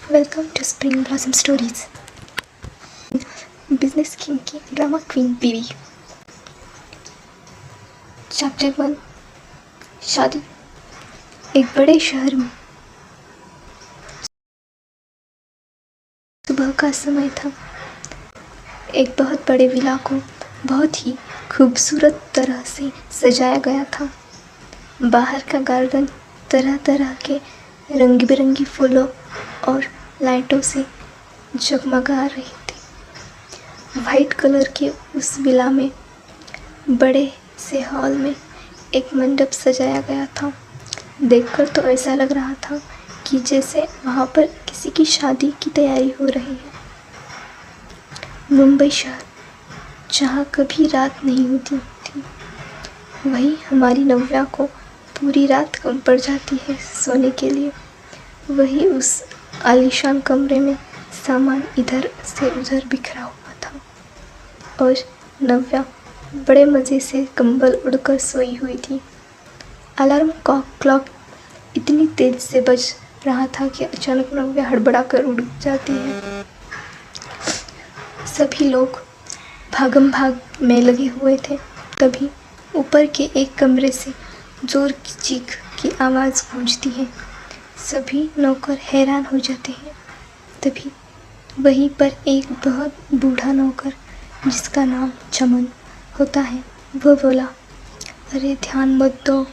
Welcome to spring blossom stories. Business king की drama queen बीवी। Chapter 1। शादी। एक बड़े शहर में सुबह का समय था। एक बहुत बड़े विला को बहुत ही खूबसूरत तरह से सजाया गया था। बाहर का गार्डन तरह तरह के रंग बिरंगी फूलों और लाइटों से जगमगा रही थी। वाइट कलर के उस विला में बड़े से हॉल में एक मंडप सजाया गया था। देखकर तो ऐसा लग रहा था कि जैसे वहाँ पर किसी की शादी की तैयारी हो रही है। मुंबई शहर, जहाँ कभी रात नहीं होती थी, वही हमारी नव्या को पूरी रात कम पड़ जाती है सोने के लिए। वही उस आलीशान कमरे में सामान इधर से उधर बिखरा हुआ था और नव्या बड़े मज़े से कंबल उड़कर सोई हुई थी। अलार्म क्लॉक इतनी तेज से बज रहा था कि अचानक नव्या हड़बड़ा कर उठ जाती है। सभी लोग भागम भाग में लगे हुए थे। तभी ऊपर के एक कमरे से जोर की चीख की आवाज़ गूंजती है। सभी नौकर हैरान हो जाते हैं। तभी वहीं पर एक बहुत बूढ़ा नौकर, जिसका नाम चमन होता है, वो बोला, अरे ध्यान मत दो,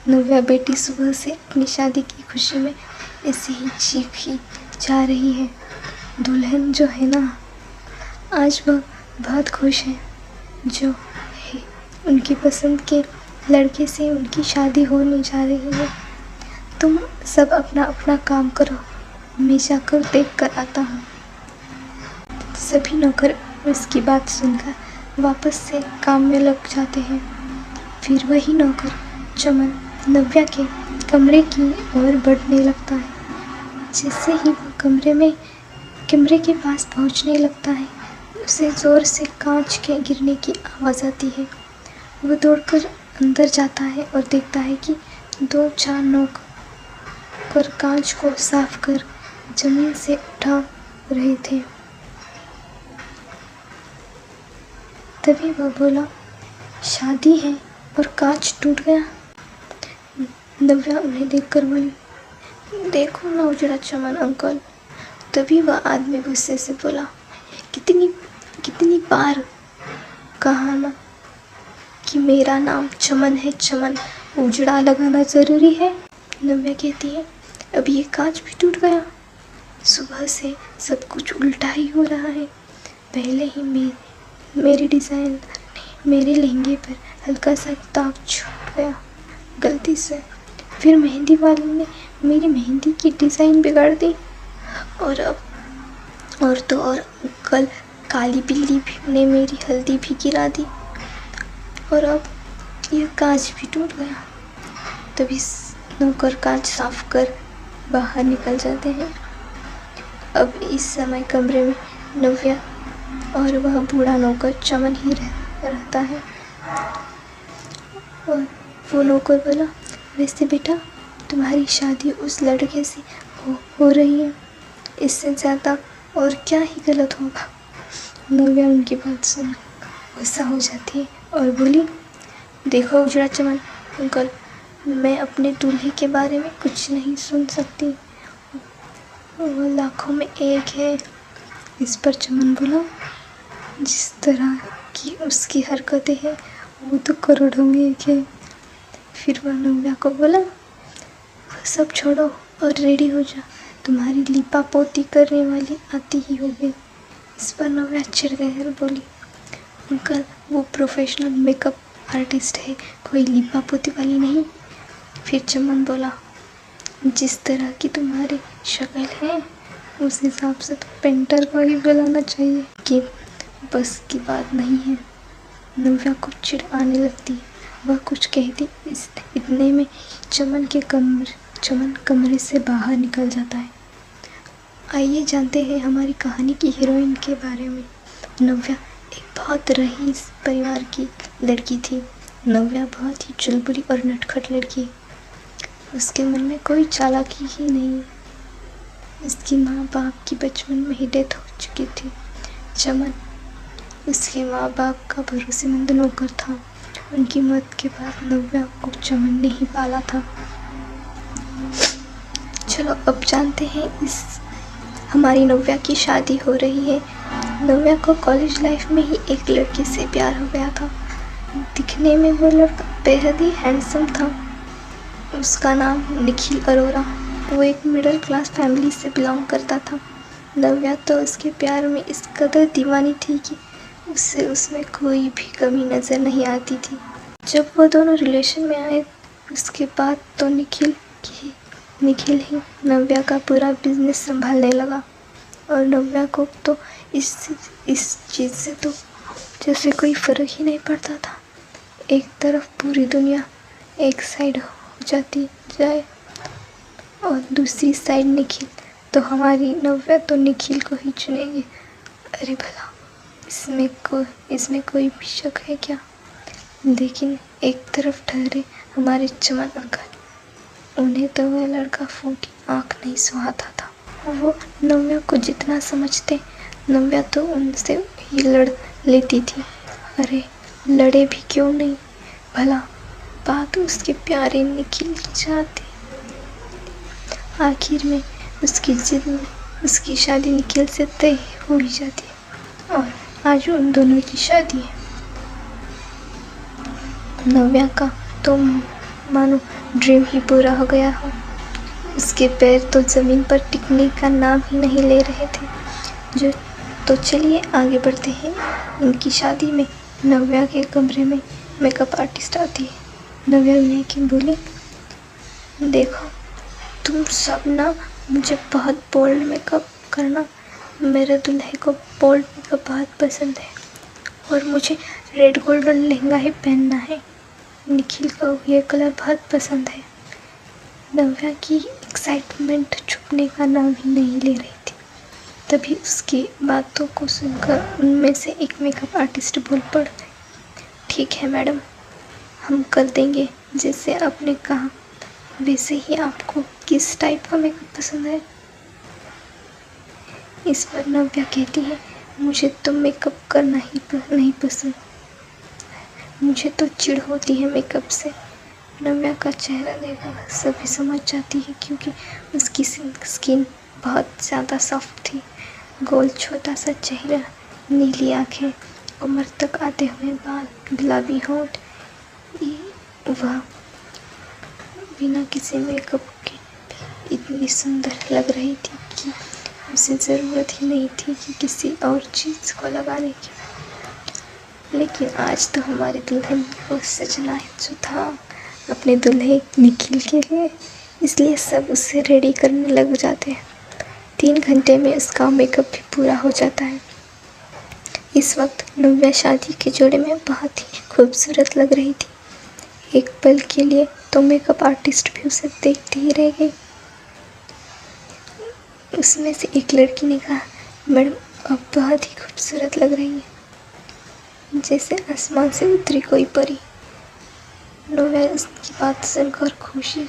नव्या बेटी सुबह से अपनी शादी की खुशी में ऐसे ही चीखी जा रही है। दुल्हन जो है ना, आज वह बहुत खुश है, जो है उनकी पसंद के लड़के से उनकी शादी होने जा रही है। तुम सब अपना अपना काम करो, मैं जाकर देख कर आता हूँ। सभी नौकर उसकी बात सुनकर वापस से काम में लग जाते हैं। फिर वही नौकर चमन नव्या के कमरे की ओर बढ़ने लगता है। जैसे ही वो कमरे के पास पहुँचने लगता है, उसे ज़ोर से कांच के गिरने की आवाज़ आती है। वो दौड़कर अंदर जाता है और देखता है कि 2-4 नौकर कांच को साफ कर जमीन से उठा रहे थे। तभी वह बोला, शादी है और कांच टूट गया। नव्या उन्हें देखकर बोली, देखो ना उजड़ा चमन अंकल। तभी वह आदमी गुस्से से बोला, कितनी बार कहा ना कि मेरा नाम चमन है। चमन उजड़ा लगाना ज़रूरी है। नव्या कहती है, अब ये कांच भी टूट गया। सुबह से सब कुछ उल्टा ही हो रहा है। पहले ही मेरी डिज़ाइन ने मेरे लहंगे पर हल्का सा दाग छूट गया गलती से। फिर मेहंदी वाले ने मेरी मेहंदी की डिज़ाइन बिगाड़ दी और कल काली बिल्ली ने मेरी हल्दी भी गिरा दी और अब यह कांच भी टूट गया। तभी नौकर कांच साफ कर बाहर निकल जाते हैं। अब इस समय कमरे में नव्या और वह बूढ़ा नौकर चमन ही रहता है। और वो नौकर बोला, वैसे बेटा तुम्हारी शादी उस लड़के से हो रही है, इससे ज़्यादा और क्या ही गलत होगा। नव्या उनकी बात सुन गुस्सा हो जाती है और बोली, देखो उजड़ा चमन अंकल, मैं अपने दूल्हे के बारे में कुछ नहीं सुन सकती। वो लाखों में एक है। इस पर चमन बोला, जिस तरह की उसकी हरकतें हैं वो तो करोड़ों में एक है। फिर वह नव्या को बोला, सब छोड़ो और रेडी हो जा, तुम्हारी लिपा पोती करने वाली आती ही होगी। इस पर नव्या चिढ़ गई और बोली, अंकल वो प्रोफेशनल मेकअप आर्टिस्ट है, कोई लिपा पोती वाली नहीं। फिर चमन बोला, जिस तरह की तुम्हारी शक्ल है उस हिसाब से तो पेंटर को ही बुलाना चाहिए, कि बस की बात नहीं है। नव्या को चिढ़ आने लगती है। वह कुछ कहती इतने में चमन कमरे से बाहर निकल जाता है। आइए जानते हैं हमारी कहानी की हीरोइन के बारे में। नव्या एक बहुत रईस परिवार की लड़की थी। नव्या बहुत ही चुलबुली और नटखट लड़की। उसके मन में कोई चालाकी ही नहीं। इसकी माँ बाप की बचपन में ही डेथ हो चुकी थी। चमन उसके माँ बाप का भरोसेमंद नौकर था। उनकी मौत के बाद नव्या को चमन ने ही पाला था। चलो अब जानते हैं इस हमारी नव्या की शादी हो रही है। नव्या को कॉलेज लाइफ में ही एक लड़के से प्यार हो गया था। दिखने में वो लड़का बेहद ही हैंडसम था। उसका नाम निखिल अरोरा। वो एक मिडिल क्लास फैमिली से बिलोंग करता था। नव्या तो उसके प्यार में इस कदर दीवानी थी कि उससे उसमें कोई भी कमी नज़र नहीं आती थी। जब वो दोनों रिलेशन में आए उसके बाद तो निखिल ही नव्या का पूरा बिजनेस संभालने लगा। और नव्या को तो इस चीज़ से तो जैसे कोई फ़र्क ही नहीं पड़ता था। एक तरफ पूरी दुनिया एक साइड हो जाती जाए और दूसरी साइड निखिल, तो हमारी नव्या तो निखिल को ही चुनेगी। अरे भला इसमें कोई भी शक है क्या? लेकिन एक तरफ ठहरे हमारे चमन अंकल। उन्हें तो वह लड़का फूटी आँख नहीं सुहाता था। वो नव्या को जितना समझते, नव्या तो उनसे ही लड़ लेती थी। अरे लड़े भी क्यों नहीं, भला बात उसके प्यारे निखिल की जाती। आखिर में उसकी जिद में उसकी शादी निखिल से तय हो ही जाती है और आज उन दोनों की शादी है। नव्या का तो मानो ड्रीम ही पूरा हो गया हो। उसके पैर तो ज़मीन पर टिकने का नाम ही नहीं ले रहे थे। तो चलिए आगे बढ़ते हैं। उनकी शादी में नव्या के कमरे में मेकअप आर्टिस्ट आती है। नव्या विनय की बोली, देखो तुम सब ना मुझे बहुत बोल्ड मेकअप करना। मेरे दूल्हे को बोल्ड मेकअप बहुत पसंद है और मुझे रेड गोल्डन लहंगा ही पहनना है। निखिल को ये कलर बहुत पसंद है। नव्या की एक्साइटमेंट छुपने का नाम ही नहीं ले रही थी। तभी उसकी बातों को सुनकर उनमें से एक मेकअप आर्टिस्ट बोल पड़े, ठीक है मैडम, हम कर देंगे जैसे आपने कहा। वैसे ही आपको किस टाइप का मेकअप पसंद है? इस पर नव्या कहती है, मुझे तो मेकअप करना ही नहीं पसंद। मुझे तो चिढ़ होती है मेकअप से। नव्या का चेहरा देखकर सभी समझ जाती है क्योंकि उसकी स्किन बहुत ज़्यादा सॉफ्ट थी। गोल छोटा सा चेहरा, नीली आँखें, कमर तक आते हुए बाल, गुलाबी होंठ। वह बिना किसी मेकअप के इतनी सुंदर लग रही थी कि उसे ज़रूरत ही नहीं थी कि किसी और चीज़ को लगाने की। लेकिन आज तो हमारे दुल्हन को सजना जो था अपने दूल्हे निखिल के लिए, इसलिए सब उससे रेडी करने लग जाते हैं। 3 घंटे में उसका मेकअप भी पूरा हो जाता है। इस वक्त नव्या शादी के जोड़े में बहुत ही खूबसूरत लग रही थी। एक पल के लिए तो मेकअप आर्टिस्ट भी उसे देखती ही रह गई। उसमें से एक लड़की ने कहा, मैडम आप बहुत ही खूबसूरत लग रही हैं, जैसे आसमान से उतरी कोई परी। नव्या उसकी बात सुनकर खुशी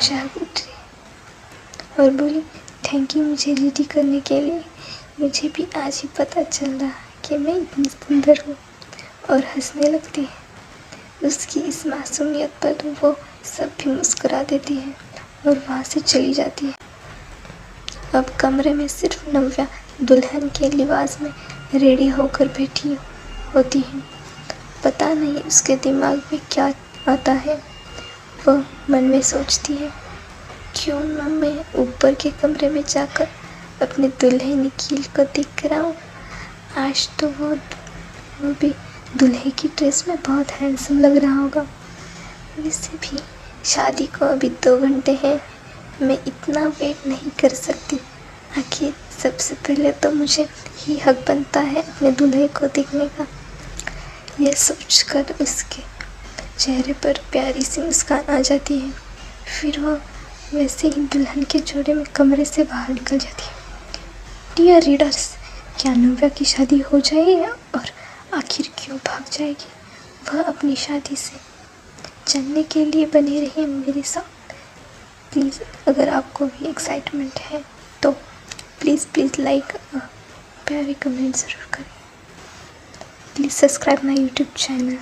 जाग उठी और बोली, थैंक यू मुझे रेडी करने के लिए। मुझे भी आज ही पता चल रहा कि मैं इतनी सुंदर हूँ। और हंसने लगती है। उसकी इस मासूमियत पर वो सब भी मुस्कुरा देती है और वहाँ से चली जाती है। अब कमरे में सिर्फ नव्या दुल्हन के लिबास में रेडी होकर बैठी होती है। पता नहीं उसके दिमाग में क्या आता है। वह मन में सोचती है, क्यों न मैं ऊपर के कमरे में जाकर अपने दूल्हे निखिल को देख कर आऊँ। आज तो वो भी दूल्हे की ड्रेस में बहुत हैंडसम लग रहा होगा। वैसे भी शादी को अभी 2 घंटे हैं, मैं इतना वेट नहीं कर सकती। आखिर सबसे पहले तो मुझे ही हक बनता है अपने दूल्हे को देखने का। यह सोचकर उसके चेहरे पर प्यारी सी मुस्कान आ जाती है। फिर वह वैसे ही दुल्हन के जोड़े में कमरे से बाहर निकल जाती है। डियर रीडर्स, क्या नव्या की शादी हो जाएगी और आखिर क्यों भाग जाएगी वह अपनी शादी से? जानने के लिए बने रहिए मेरे साथ। प्लीज़ अगर आपको भी एक्साइटमेंट है तो प्लीज़ प्लीज़ लाइक प्यारे कमेंट ज़रूर करें। Please subscribe my YouTube channel.